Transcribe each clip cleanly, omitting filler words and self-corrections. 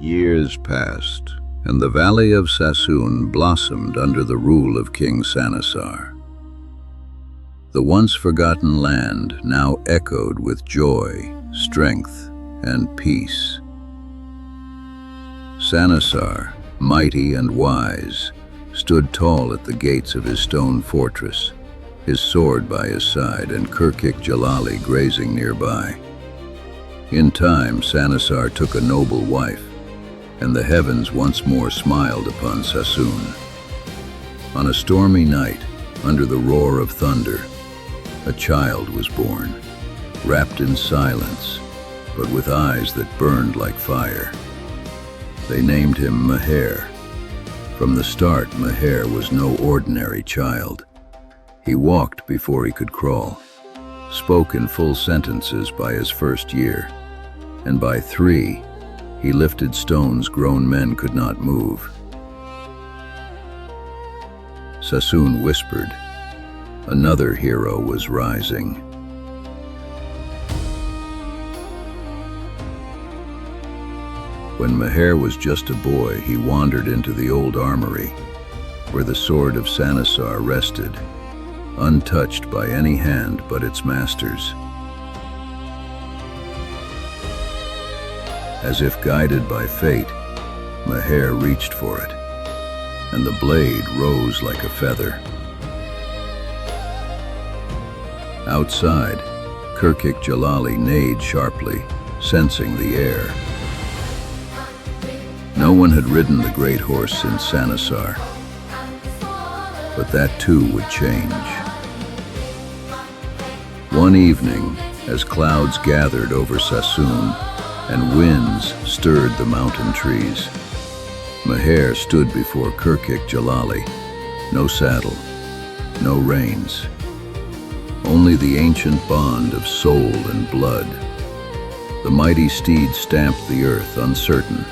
Years passed, and the valley of Sassoun blossomed under the rule of King Sanosar. The once forgotten land now echoed with joy, strength, and peace. Sanasar, mighty and wise, stood tall at the gates of his stone fortress, his sword by his side and Kirkik Jalali grazing nearby. In time, Sanasar took a noble wife, and the heavens once more smiled upon Sassoun. On a stormy night, under the roar of thunder, a child was born, wrapped in silence, but with eyes that burned like fire. They named him Mher. From the start, Mher was no ordinary child. He walked before he could crawl, spoke in full sentences by his first year, and by 3, he lifted stones grown men could not move. Sassoun whispered, another hero was rising. When Mher was just a boy, he wandered into the old armory, where the sword of Sanasar rested, untouched by any hand but its master's. As if guided by fate, Mher reached for it, and the blade rose like a feather. Outside, Kirkik Jalali neighed sharply, sensing the air. No one had ridden the great horse since Sanasar, but that too would change. One evening, as clouds gathered over Sassoun and winds stirred the mountain trees, Mher stood before Kirkik Jalali. No saddle, no reins, only the ancient bond of soul and blood. The mighty steed stamped the earth uncertain,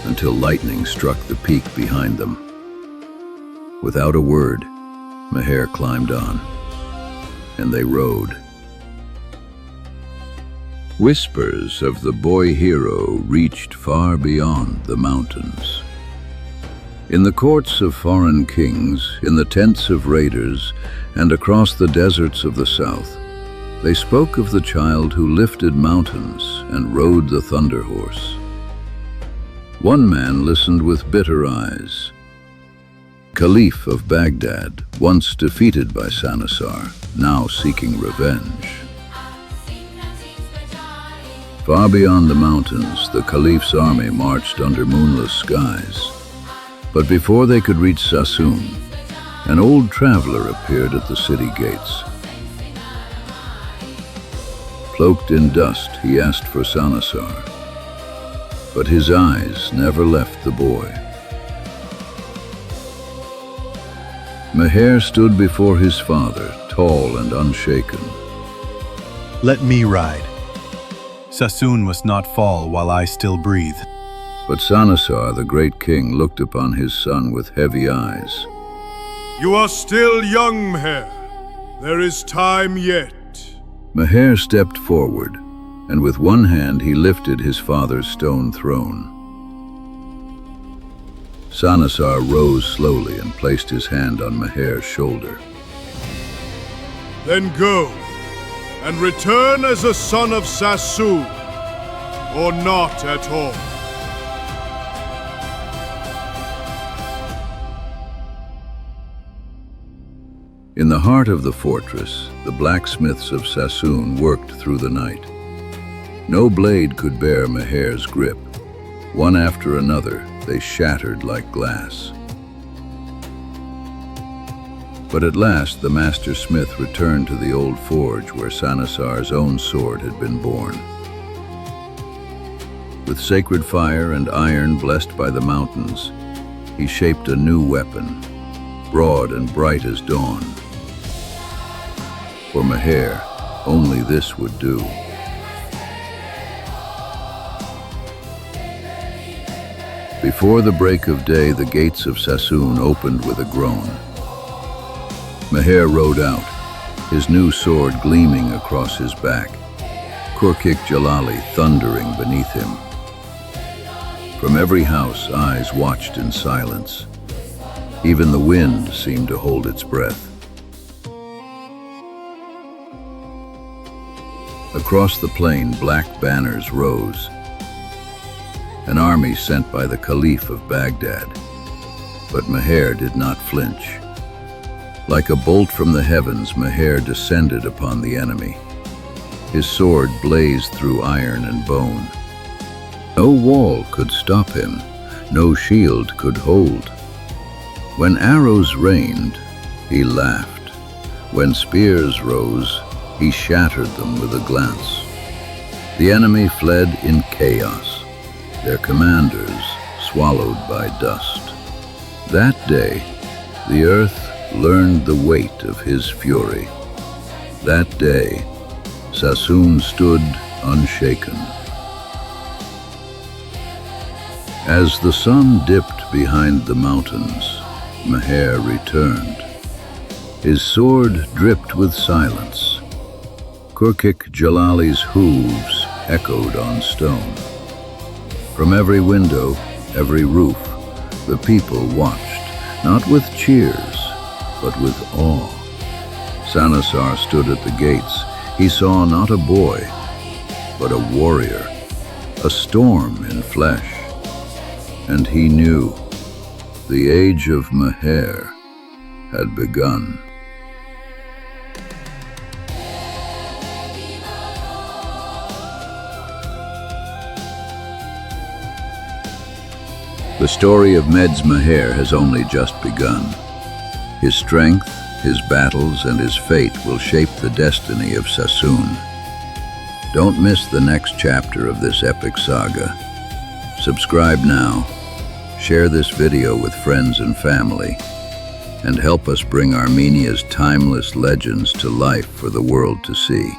until lightning struck the peak behind them. Without a word, Mher climbed on, and they rode. Whispers of the boy hero reached far beyond the mountains. In the courts of foreign kings, in the tents of raiders, and across the deserts of the south, they spoke of the child who lifted mountains and rode the thunder horse. One man listened with bitter eyes. Caliph of Baghdad, once defeated by Sanasar, now seeking revenge. Far beyond the mountains, the Caliph's army marched under moonless skies. But before they could reach Sassoun, an old traveler appeared at the city gates. Cloaked in dust, he asked for Sanasar, but his eyes never left the boy. Mher stood before his father, tall and unshaken. Let me ride. Sassoun must not fall while I still breathe. But Sanasar, the great king, looked upon his son with heavy eyes. You are still young, Mher. There is time yet. Mher stepped forward, and with one hand he lifted his father's stone throne. Sanasar rose slowly and placed his hand on Mher's shoulder. Then go, and return as a son of Sassoun, or not at all. In the heart of the fortress, the blacksmiths of Sassoun worked through the night. No blade could bear Mher's grip. One after another, they shattered like glass. But at last, the master smith returned to the old forge where Sanasar's own sword had been born. With sacred fire and iron blessed by the mountains, he shaped a new weapon, broad and bright as dawn. For Mher, only this would do. Before the break of day, the gates of Sassoun opened with a groan. Mher rode out, his new sword gleaming across his back, Kirkik Jalali thundering beneath him. From every house, eyes watched in silence. Even the wind seemed to hold its breath. Across the plain, black banners rose. An army sent by the Caliph of Baghdad. But Mher did not flinch. Like a bolt from the heavens, Mher descended upon the enemy. His sword blazed through iron and bone. No wall could stop him, no shield could hold. When arrows rained, he laughed. When spears rose, he shattered them with a glance. The enemy fled in chaos, their commanders swallowed by dust. That day, the earth learned the weight of his fury. That day, Sassoun stood unshaken. As the sun dipped behind the mountains, Mher returned. His sword dripped with silence. Kurkik Jalali's hooves echoed on stone. From every window, every roof, the people watched, not with cheers, but with awe. Sanasar stood at the gates. He saw not a boy, but a warrior, a storm in flesh. And he knew the age of Mher had begun. The story of Medz Mher has only just begun. His strength, his battles, and his fate will shape the destiny of Sassoun. Don't miss the next chapter of this epic saga. Subscribe now, share this video with friends and family, and help us bring Armenia's timeless legends to life for the world to see.